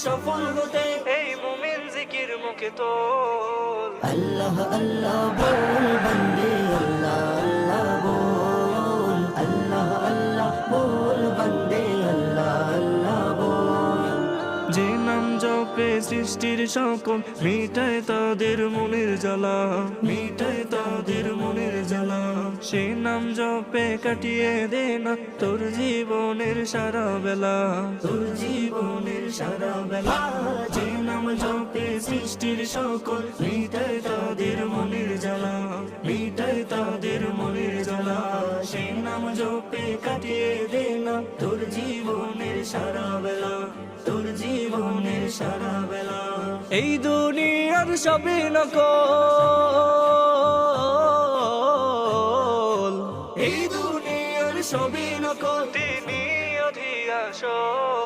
সফল হতে এই মুমিন জিকির মুখে তোল। আল্লাহ আল্লাহ বল বন্দে, আল্লাহ আল্লাহ বল, আল্লাহ আল্লাহ বল বন্দে, আল্লাহ আল্লাহ বল। যে নাম জপে সৃষ্টির সকল মিটায় তাদের মনের জ্বালা, মিটায় তাদের মনের জ্বালা। সে নাম জপে কাটিয়ে দে না তোর জীবনের সারা বেলা, তোর জীবনের সারা বেলা। যে নাম জপে সৃষ্টির সকল মিটায় তাদের মনের জ্বালা, মিটায় তাদের মনের জ্বালা। সে নাম জপে কাটিয়ে দে না তোর জীবনের সারা বেলা, তোর জীবনের সারা বেলা। এই দুনিয়ার সবই নকল, এই দুনিয়ার সবই নকল, তিনি অধিয়াস।